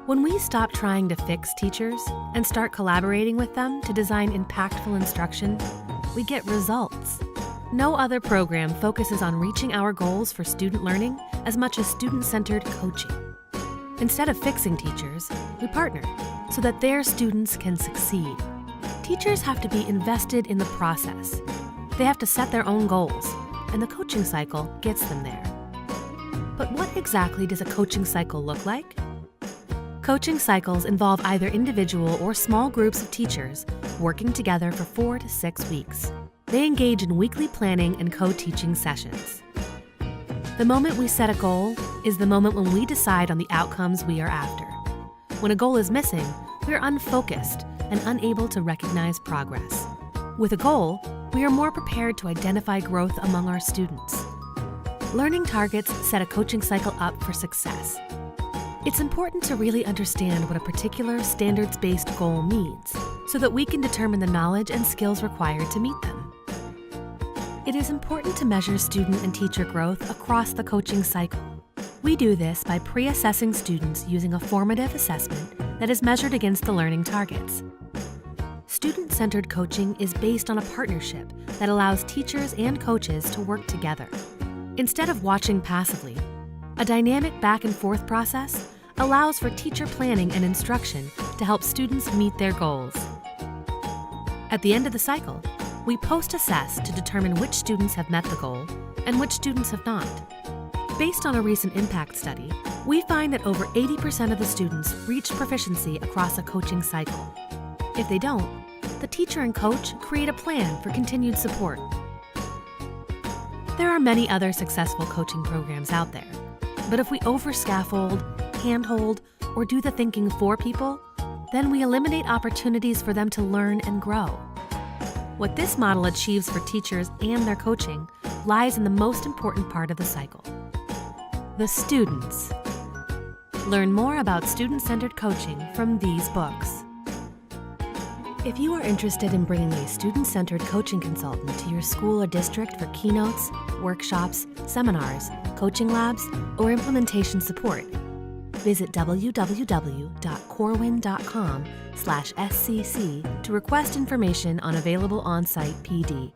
When we stop trying to fix teachers and start collaborating with them to design impactful instruction, we get results. No other program focuses on reaching our goals for student learning as much as student-centered coaching. Instead of fixing teachers, we partner so that their students can succeed. Teachers have to be invested in the process. They have to set their own goals, and the coaching cycle gets them there. But what exactly does a coaching cycle look like? Coaching cycles involve either individual or small groups of teachers working together for 4 to 6 weeks. They engage in weekly planning and co-teaching sessions. The moment we set a goal is the moment when we decide on the outcomes we are after. When a goal is missing, we are unfocused and unable to recognize progress. With a goal, we are more prepared to identify growth among our students. Learning targets set a coaching cycle up for success. It's important to really understand what a particular standards-based goal means so that we can determine the knowledge and skills required to meet them. It is important to measure student and teacher growth across the coaching cycle. We do this by pre-assessing students using a formative assessment that is measured against the learning targets. Student-centered coaching is based on a partnership that allows teachers and coaches to work together. Instead of watching passively, a dynamic back-and-forth process allows for teacher planning and instruction to help students meet their goals. At the end of the cycle, we post-assess to determine which students have met the goal and which students have not. Based on a recent impact study, we find that over 80% of the students reach proficiency across a coaching cycle. If they don't, the teacher and coach create a plan for continued support. There are many other successful coaching programs out there, but if we over-scaffold, handhold, or do the thinking for people, then we eliminate opportunities for them to learn and grow. What this model achieves for teachers and their coaching lies in the most important part of the cycle: the students. Learn more about student-centered coaching from these books. If you are interested in bringing a student-centered coaching consultant to your school or district for keynotes, workshops, seminars, coaching labs, or implementation support, visit www.corwin.com/scc to request information on available on-site PD.